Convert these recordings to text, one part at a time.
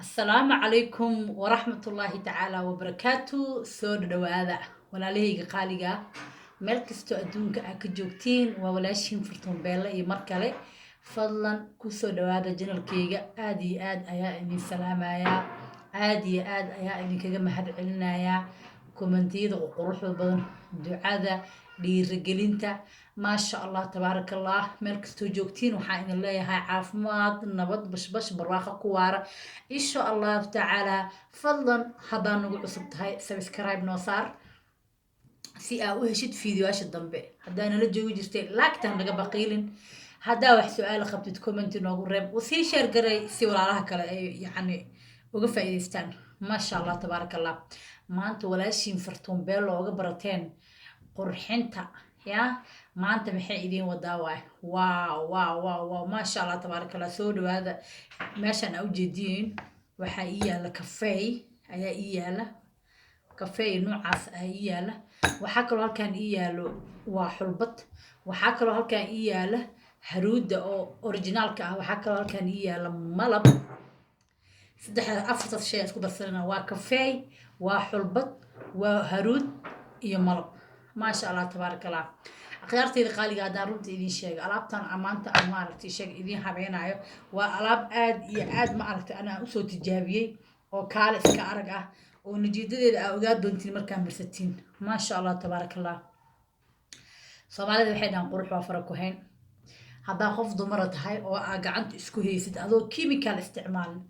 السلام عليكم ورحمة الله تعالى وبركاته سود دواذا ولا ليه قاليقا ملكستو أدونك أكجوكتين وولاشين فرطون بيلا يمركلي فضلا كسو دواذا جنال كيغا آدي أيا إني سلام يا آدي أيا إني كيغا محد علنا يا كومنتيد وقروح البضن دعاذا dhiirigelinta maasha allah tabaaraka allah meel kastoo joogtiin waxaa idin leeyahay caafimaad nabad bashbash barwaaqo ku waara insha allahu tacaala fadlan haddaa nagu cusub tahay subscribe noo saar si aa u heshid fiidiyoyaasha dambe haddaa nala joogi jirtay laagtaan naga baqiilin haddaa wax su-aal qabtid comment noogu reeb usii sheer garay si walaalaha kale ay yacni uga faa'iidaystaan maasha allah tabaaraka allah maanta walaashiin fartuun beel looga barateen qurxinta ya maanta maxay idiin wadaa waay waaw maasha allah tabaaraka allah soo dhawaada meeshaan aa ujeediin waxaa ii yaala kafeey ayaa ii yaala kafeey noocaas ayaa ii yaala waxaa kaloo halkaan ii yaalo waa xulbad waxaa kaloo halkaan ii yaala haruuda oo originaalka ah waxaa kaloo halkaan ii yaala malab afartaas shay isku darsanana waa kafeey waa xulbad waa haruud iyo malab ما شاء الله تبارك الله خيارتي قالي قاعدة رنت إذن شيء ألعبتن أمانة أمانة شيء إذن حبينا عيو وألعب عاد ما عرفت أنا أسوي تجابية وكالس كأرجع ونجدد الأوقات بنتي مركان برستين ما شاء الله تبارك الله صومالي الوحيد عن قروح وفرق وهين هذا خفض مرة هاي وقعدت إسكوهي ست هذا كيميكال استعمال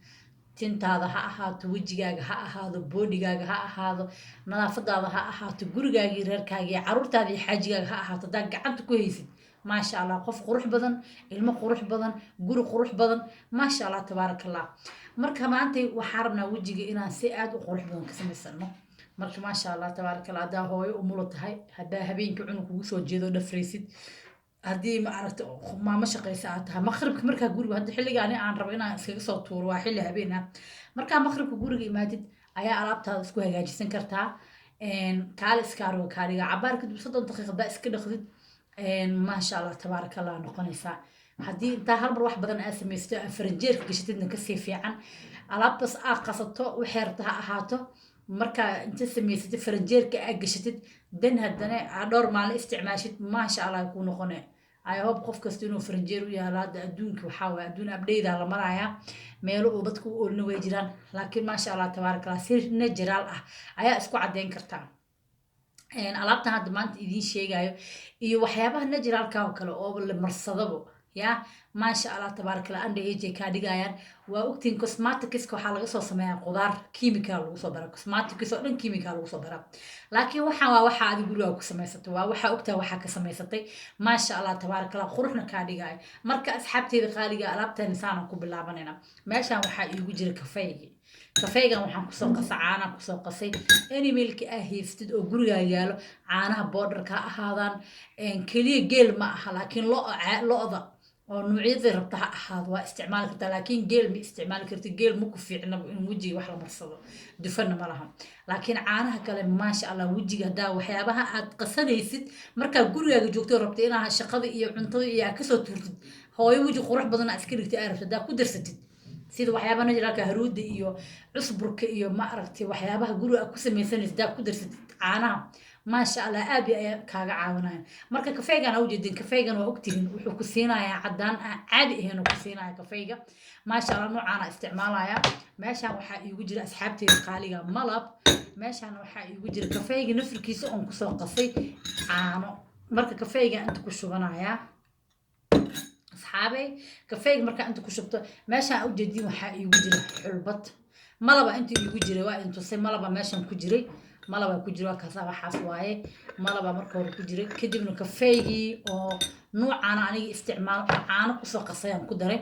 tintaada ha ahaato wejigaaga ha ahaado boodhigaaga ha ahaado nadaafadaada ha ahaato gurigaagii reerkaagii caruurtaadii xaajigaaga ha ahaato hadaa gacanta ku haysid maasha allah qof qurux badan ilmo qurux badan guri qurux badan maasha allah tabaaraka allah marka maanta waxaan rabnaa wejiga inaan si aad u qurux badan ka samaysano marka maasha allah tabaaraka allah hadaa hooyo umulo tahay hadaa habeenkii cunug kugu soo jeedo dhafraysid haddii ma aragta maamo shaqaysa aad tahay maqribka markaa guriga hadda xilligaani aan rabo inaan iskaga soo tuuro waa xilli habeen ah markaa maqribka guriga imaadid ayaa alaabtaada isku hagaajisan kartaa kaale iskaaroo kaaliga cabaar kadib 30 daqiiqo baa iska dhaqdid maasha allah tabaaraka allah noqonaysaa haddii intaa hal mar wax badan aad samaysto faranjeerka gashatidna kasii fiican alaabtaas aad qasato waxay rabta ha ahaato markaa inta samaysatid faranjeerka aad gashatid dan haddana aad dhowr maalin isticmaashid maasha allah kuu noqone I hope qof kasta inuu faranjeer u yaalo hadda adduunka waxaa waaye adduun abdheyda la marayaa meelo uu dadku u oolna way jiraan laakiin maasha allah tabaaraka allah si natural ah ayaa isku caddeyn kartaa alaabtan hadda maanta idiin sheegayo iyo waxyaabaha naturalka oo kale oo la marsadabo ya maasha allah tabaaraka allah anda ej ka dhigayaan waa ogtiin cosmetics waxaa laga soo sameeyaa qudaar chemical lagu soo bara cosmetics oo dhan chemical lagu soo bara laakiin waxaan waa waxa aad guriga ku samaysatay waa waxa ogtaa waxa ka samaysatay maasha allah tabaaraka allah quruxna ka dhigay marka asxaabteeda qaaliga alaabtan insaan ku bilaabanayna meeshaan waxa iigu jira kafeeygan waxaan kusoo qasay caana kusoo qasay animalka ah haystid oo guriga yaalo caanaha borderka ahaadaan kaliya geel ma aha laakiin lo'da oo nuucyada rabta ha ahaado waa isticmaal kartaa laakiin geel ma isticmaal kartid geel ma ku fiicna in wejiga wax la marsado dufanna ma laha laakiin caanaha kale maasha allah wejiga hadaa waxyaabaha aad qasanaysid markaa gurigaaga joogto rabta inaad shaqada iyo cuntada iyo aad kasoo tuurtid hooyo weji qurux badan aad iska dhigtay aad rabta hadaa ku darsatid sida waxyaabaha naturalka haruuda iyo cusburka iyo ma aragtay waxyaabaha guriga ku samaysanaysa hadaa ku darsatid caanaha maasha allah aad bay kaaga caawinayaan marka kafeegan aa ujeedin kafeegan waa ogtihiin wuxuu ku siinayaa caddaan caadi ahayn ku siinaya kafeega maasha allah noocaana isticmaalaya meeshaan waxaa iigu jira asxaabteeda qaaliga malab meeshaan waxaa iigu jira kafeega nafirkiisa oon kusoo qasay caano marka kafeega inta ku shubanaya asxaabey kafeega markaa inta ku shubto meeshaan ujeedin waxaa iigu jira xulbad malaba inta iigu jira waa intusay malaba meeshaan ku jiray malaba ku jiro kaasa waxaas waaye malaba marka hore ku jiray kadibna kafeegii oo nuucan aniga isticmaal caano kusoo qasayaan ku daray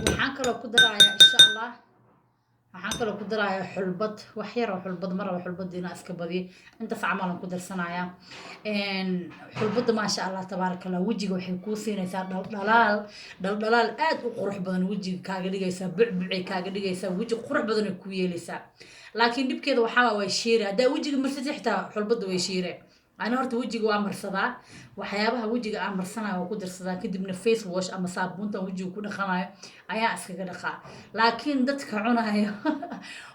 waxaan kaloo ku darayaa insha allah waxaan kaloo ku darayaa xulbad wax yar oo xulbad maraba xulbadiina iska badiyo inta facmalan ku darsanayaa xulbada maasha allah tabaaraka allah wejiga waxay kuu siinaysaa dhaldhalaal aad u qurux badan wejiga kaaga dhigaysaa bucbucay kaaga dhigaysaa weji qurux badan ay ku yeelaysaa laakiin dibkeeda waxaa waa shiire hadaa wejiga marsatay xitaa xulbada way shiire أنا هرت وجهي وأمر صدا وحيابها وجهي أمر سنة وقدر صدا كده من فيس واش أما صابون وجهي وكل خنايا أيا أسكت كده خا لكن دتك عنا هي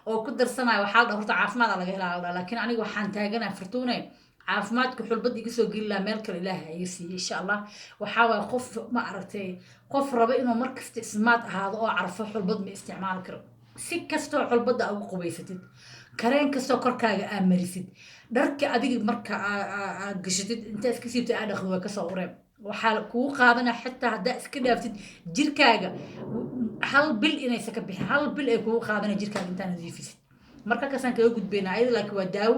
وقدر سنة وحال هرت عافمات على جهلا لكن أنا وحان تاجنا فرتوني عافماتك حول بدي قصو قيل لا ملك الإله يسي إن شاء الله وحاول خوف ما عرفتي خوف ربي إنه مركز تسمات هذا أو عرفه حول بد من استعمال كرو سكستو حول بد أو قبيستد كرين كستو كركاga أمريسد dharka adiga marka gashatid inta iska siibtay aad dhaqdo way ka soo ureen waxaa kuu qaadana xitaa haddaa iska dhaaftid jirkaaga hal bil inaysa ka bixin hal bil ay kugu qaadana jirkaaga intaa nadiifisid marka kasaan kaga gudbaynaa ayada laakiin waa daawo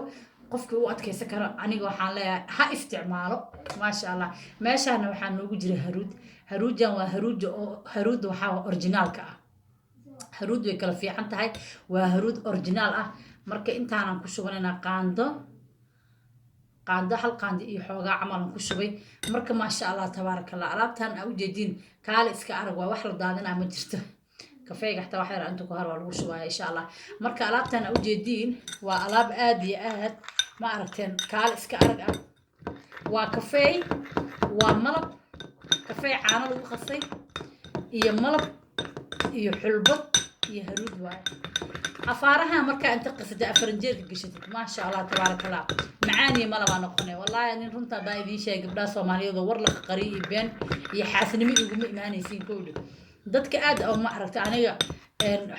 qofkii u adkaysan karo aniga waxaan leeyahay ha isticmaalo maasha allah meeshaana waxaa noogu jira haruujan waa haruuda waxaa originaalka ah haruud way kala fiican tahay waa haruud originaal ah marka intaanan ku shubanaynaa qaando hal qaando iyo xoogaa camalan ku shubay marka maasha allah tabaaraka allah alaabtan aa ujeediin kaale iska arag waa wax la daadinaa ma jirto kafeega xataa wax yar inta ku har waa lagu shubaya insha allah marka alaabtan aa ujeediin waa alaab aad iyo aad ma aragteen kaale iska arag ah waa kafeey waa malab kafeey caano lagu qasay iyo malab iyo xulbad iyo haruud waaye afaaraha markaa inta qasada afaranjeerka gashatid maasha allah tabaaraka allah macaaniya malabaa noqonay wallaahi nin runta haddaa idiin sheegay gabdhaha soomaaliyeed oo war la qari iyo been iyo xaasinimo iguma imaanaysiin kowdha dadka aad oo ma aragta aniga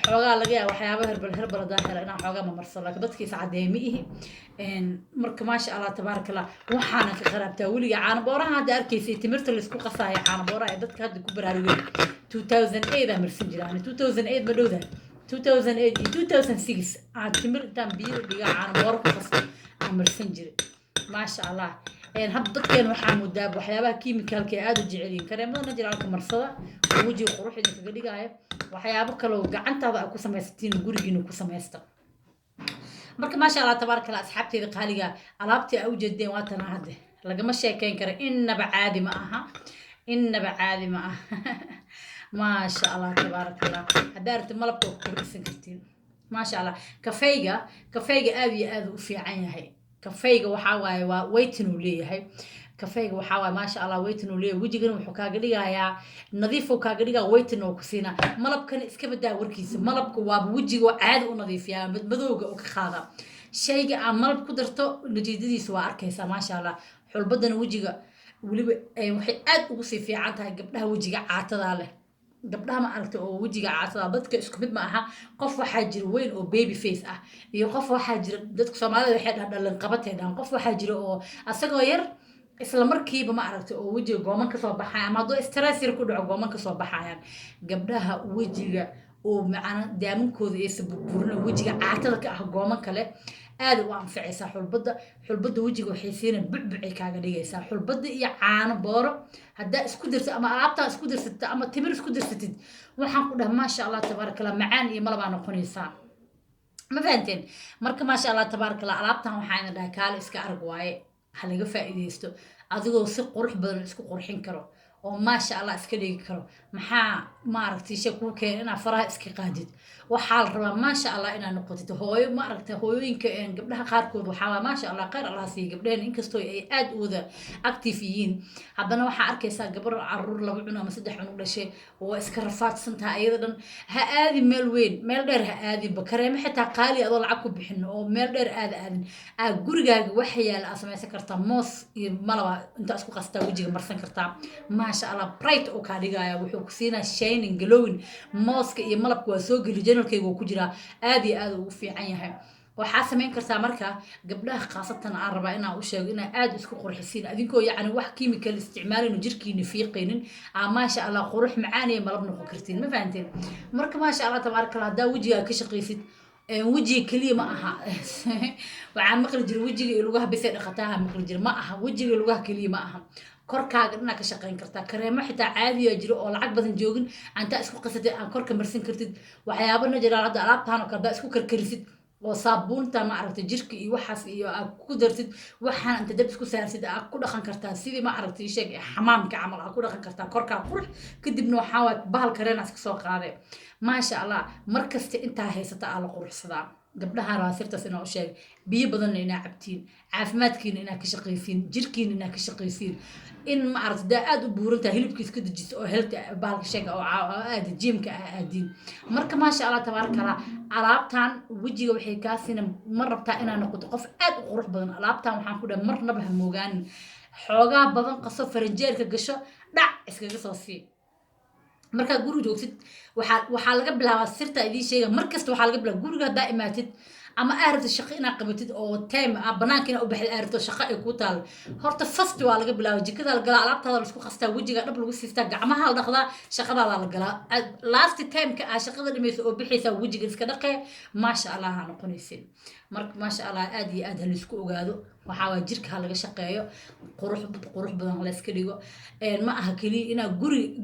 xoogaa laga yaaba waxyaaba herbal hadaa hela inaan xoogaa mamarsado laakiin dadkiisa caddeeye ma ihi marka maasha allah tabaaraka allah waxaana ka qaraabtaa weliga caanabooraha hadda arkaysay timirta laysku qasaayo caanabooraha ee dadka hadda ku baraarugeen 2008 aa marsan jiraan 2008 ma dhowdahay 2008 iyo 2006 aan timir intaan biyo dhiga caanabooro ku qasay aan marsan jiray maasha allah hadda dadkeen waxaa moodaa waxyaabaha kiimikaalka aad u jecel yihiin kareemada najiraalka marsada oo wejiga qurux idinkaga dhigaayo waxyaabo kale oo gacantaada aad ku samaysatiin gurigiina ku samaysta marka maasha allah tabaaraka allah asxaabteeda qaaliga alaabtii aa ujeedeen waa tanaa hadde lagama sheekeyn kara innaba caadi ma aha ما شاء الله تبارك الله هدارت ملبك وكرسن كرتين ما شاء الله كفيجا أبي أذو في عينها كفيجا وحواي ويتنو ليه هاي كفيجا وحواي ما شاء الله ويتنو ليه وجي جنو حكاجليها يا نظيف وكاجليها ويتنو كسينا ملب كان إسكبدا وركيس ملبك وابوجي وعاد ونظيف يا مذوق وكخاذا شيء عن ملب قدرته نجدي سواء أركيسا ما شاء الله حول بدن وجيga waliba waxay aad ugu sii fiican tahay gabdhaha wajiga caatada leh gabdhaha ma aragtay oo wajiga caatada dadka isku mid ma aha qof waxaa jira weyn oo baby face ah iyo qof waxaa jira dadka Soomaalida waxay dhalan qabateedaan qof waxaa jira oo asagoo yar isla markiiba ma aragtay oo wajiga gooman ka soo baxay ama doo stress yar ku dhaco gooman ka soo baxayaan gabdhaha wajiga oo macana daamankooda ay saburburna wajiga caatada ka ah gooman kale aad u anfacaysa xulbada wajiga waxay siinayaan bucbucay kaaga dhigaysaa xulbada iyo caano booro haddaa isku dirto ama alaabtaa isku dirsatid ama timir isku dirsatid waxaan ku dhahay maasha allah tabaaraka allah macaan iyo malabaa noqonaysaa ma fahanteen marka maasha allah tabaaraka allah alaabtan waxaan dhahay kaale iska arag waaye ha laga faa'iideysto adigoo si qurux badan isku qurxin karo oo maasha allah iska dhigi karo maxaa maaragtay shay kuu keen inaa faraha iska qaadid waxaa la rabaa maasha allah inaad noqotid hooyo maaragtay hooyooyinka gabdhaha qaarkood waxaa maasha allah khayr allah siiyo gabdhaheen inkastoo ay aad u wada active yihiin haddana waxaa arkaysaa gabar caruur 2 cunug ama 3 cunug dhashay oo iska rafaadsan tahay ayada dhan ha aadi meel weyn meel dheer ha aadin bakareemo xitaa qaali adoo lacag ku bixin oo meel dheer aadin gurigaaga waxa yaala aad samaysan kartaa moos iyo malaba inta isku qastaa wajiga marsan kartaa ما شاء الله برايت أو كاريجا وحوك سينا شاينين جلوين ماسك يملك وسوق الجنرال كي وكجرا آدي وفي عينها وحاسة من كرتا مركا قبلها خاصة عربة أنا وشاق أنا آد اسكو قرح السين أذنكو يعني واحد كيميكال استعمال إنه جركي نفيقين ما شاء الله قروح معاني ملبنا فكرتين ما فهمتين مركا ما شاء الله تبارك الله دا وجهها كشقيسيت وجهي كلمة أها وعن مخرج وجهي لوجه بس أختها مخرج ما أها وجهي لوجه كلمة أها korkaaga dhinaca ka shaqeyn kartaa kareemo xitaa caadi ah jiro oo lacag badan joogin anta isku qasatay aan korka marsin kartid waxyaabo najiraal hadda alaabtaan oo kale isku karkarisid oo saabuunta ma aragtay jirka iyo waxaas iyo aad ku dartid waxaan inta dab isku saarsid aad ku dhaqan kartaa sidii ma aragtay sheeg xamaamka camal aad ku dhaqan kartaa korkaa qurux kadibna waxaa bahal kareenaas ka soo qaaday maasha allah markasta intaa haysata la quruxsadaa gabdhaha raasirtaas inaa u sheegay biyo badanna inaa cabtiin caafimaadkiina inaa ka shaqaysiin jirkiina inaa ka shaqaysiin in ma aragta daa aad u buurantaha hilibkiis ka dejiso oo helta bahalka sheega oo aada jiimka aadiin marka maasha allah tabaaraka allah alaabtan wejiga waxay kaa siina ma rabtaa inaa noqoto qof aad u qurux badan alaabtan waxaan ku dhahay marnaba ha moogaanin xoogaa badan qaso faranjeerka gasho dhac iskaga soo sii markaa guri joogtid waxaa laga bilaabaa sirta idiin sheega markasta waxaa laga bilaaba guriga haddaa imaatid ama aarabta shaqo inaad qabatid oo time banaanka inaa u baxid aarabto shaqo ay ku taalo horta fast waa laga bilaaba jikada la galaa alaabtaada la isku qastaa wejiga dhab lagu siistaa gacmaha la dhaqdaa shaqadaada la galaa last time-ka aa shaqada dhamaysa oo bixaysaa wejiga iska dhaqee maasha allah ha noqonaysin marka maasha allah aad iyo aad ha laisku ogaado waxaa waa jirka ha laga shaqeeyo qurux badan la iska dhigo ma aha keliya inaa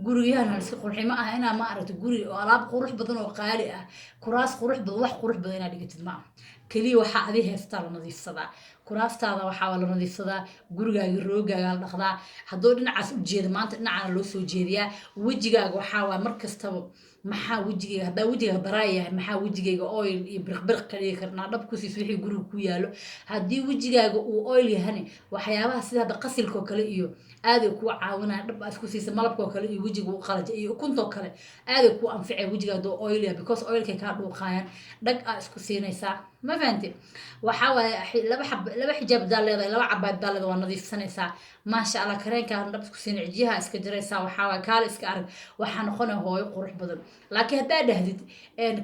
guriyahan ha iska qurxi ma aha inaa ma aragto guri oo alaab qurux badan oo qaali ah kuraas qurux badan wax qurux badan inaa dhigatid ma aha keliya waxaa adi heystaa la nadiifsadaa kuraastaada waxaa la nadiifsadaa gurigaaga roogaaga la dhaqdaa hadduu dhinacaas u jeeda maanta dhinacana loo soo jeediyaa wejigaaga waxaa waa markastaba maxaa wejigayga haddaa wejigaaga daraay yahay maxaa wejigayga oil iyo birqbirq ka dhigi karnaa dhab kusiis wixii guriga ku yaalo haddii wejigaaga uu oil yahani waxyaabaha sida hadda qasilkoo kale iyo aaday kuu caawinaya dhab aad ku siisa malabkoo kale iyo wejiga u qalaja iyo ukuntoo kale aaday kuu anficay wejiga hadduu oil yahay because oilkay kaa dhuuqaayaan dhag aa isku siinaysaa ma fahanti waxaa waaye laba xijaab daa leedahay laba cabaad daa leedahay waa nadiifsanaysaa maasha allah kareenkaa dhab isku siina cijiyaha iska jiraysaa waxaa waaye kaale iska arag waxaa noqonaya hooyo qurux badan laakiin haddaa dhahdid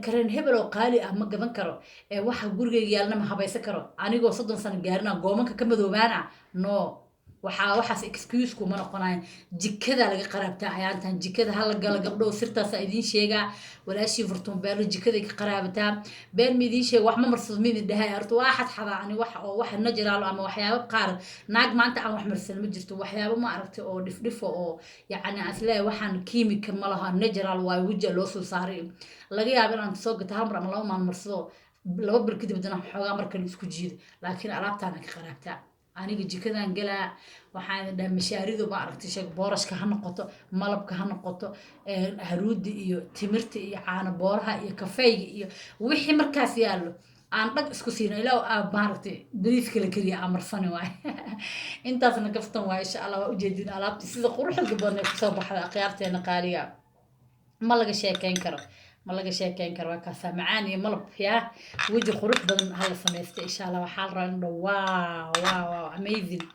kareen hebel oo qaali ah ma gadan karo waxa gurigayga yaalna ma habaysan karo anigoo 30 sano gaarina goomanka ka madoobaana no waxaas excuse kuma noqonayn jikada laga qaraabtaa ayaantan jikada hala gala gabdhow sirtaasa idiin sheegaa walaashii furtuun beelo jikaday ka qaraabataa been ma idiin sheega wax ma marsado ma idin dhahay horta waa xadxadaa ani wax oo wax najiraalo ama waxyaabo qaar naag maanta aan wax marsan ma jirto waxyaabo ma aragtay oo dhifdhifo oo yacni aslee waxaan kiimika ma laha najiraal waayo wejiga loo soo saaray laga yaabo inaan soo gato hal mar ama 2 maalin marsado 2 bir kadib dana xoogaa marka la isku jiido laakiin alaabtaana ka qaraabtaa aniga jikadan galaa waxaan dhahay mashaaridu ma aragtay sheeg boorashka ha noqoto malabka ha noqoto haruudi iyo timirta iyo caano booraha iyo kafeyga iyo wixii markaas yaallo aan dhag isku siino ilaa maaragtay bariiska la kariya amarsani waay intaasna kaftan waay insha allah waa ujeedin alaabtii sida quruxda badan ay kusoo baxda akhyaarteena qaaliga ma laga sheekeyn karo waa kaasaa macaan iyo malab yaa weji qurux badan hala samaysta insha allah waxaa la rabaa in dhow wow amazing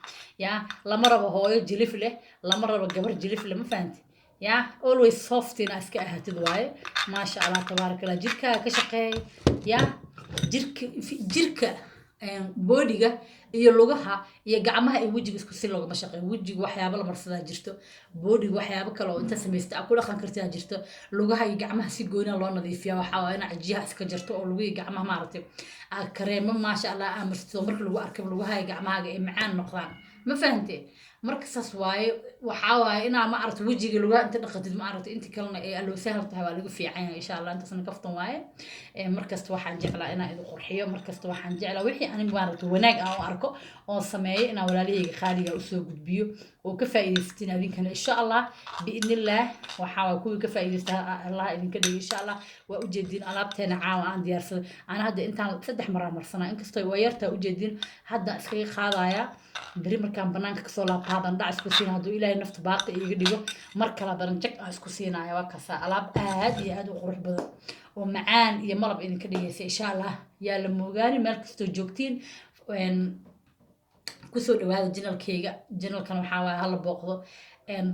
yaa lama rabo hooyo jilif leh lama rabo gabar jilif leh ma fahanti yaa always soft ina iska ahaatid waaye maasha allah tabaaraka allah jirkaaga ka shaqeey yaa jirka boodiga iyo lugaha iyo gacmaha iyo wejiga isku si loogama shaqeeyo wejiga waxyaabo la marsadaa jirto boodiga waxyaabo kale oo inta samaysta ku dhaqan kartaa jirto lugaha iyo gacmaha si gooni loo nadiifiyaa waxaa waa in cajiyaha iska jarto oo lugaha iyo gacmaha maaragtay kareemo maasha allah amarsto marka lagu arkay lugaha iyo gacmaha ay macaan noqdaan ma fahantay marka saas waaye waxaa waaye inaa ma aragto wejiga lugaha inta dhaqatid ma aragto inta kalena ay aloo sahal tahay waa lagu fiican yahay insha allah intaasna kaftan waaye markasta waxaan jeclaa inaan idin qurxiyo markasta waxaan jeclaa wixii aniga maaragto wanaag aan u arko oo sameeyo inaan walaalahayga qaaliga usoo gudbiyo oo ka faa'iidaysatiin adinkana insha allah biidnillaah waxaa waa kuwii ka faa'iidaysta allah idinka dhigo insha allah waa ujeedin alaabteena caawa aan diyaarsaday ana hadda intaan 3 mar marsanaa inkastoo waa yartaa ujeedin hadda iskaga qaadaya beri markaan banaanka kasoo laabtaadan dhac isku siina hadduu ilaahay nafta baaqi iiga dhigo mar kale badan jag aan isku siinaya waa kasaa alaab aad iyo aad u qurux badan oo macaan iyo malab idinka dhigaysa insha allah yaa la moogaani meel kastoo joogtiin kusoo dhawaada janalkan waxaa waaye hala booqdo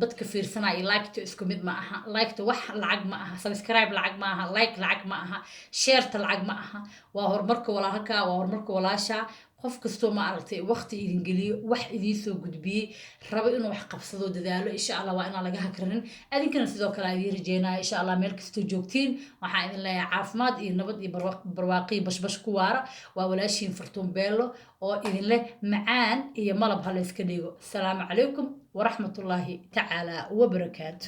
dadka fiirsanaya like-ta isku mid ma aha like-ta wax lacag ma aha subscribe lacag ma aha like lacag ma aha share-ta lacag ma aha waa horumarka walaalka waa horumarka walaasha qof kastoo ma aragtay waqti idin geliyo wax idin soo gudbiyey rabo inuu wax qabsado dadaalo insha allah waa inaan laga hakranin adinkana sidoo kale aan rajeenayo insha allah meel kastoo joogtiin waxaan idin leeyahay caafimaad iyo nabad iyo barwaaqi bashbash ku waara waa walaashiin furtuun beelo oo idin leh macaan iyo malab ha la iska dhigo asalaamu calaykum waraxmatullaahi tacaala wabarakaatu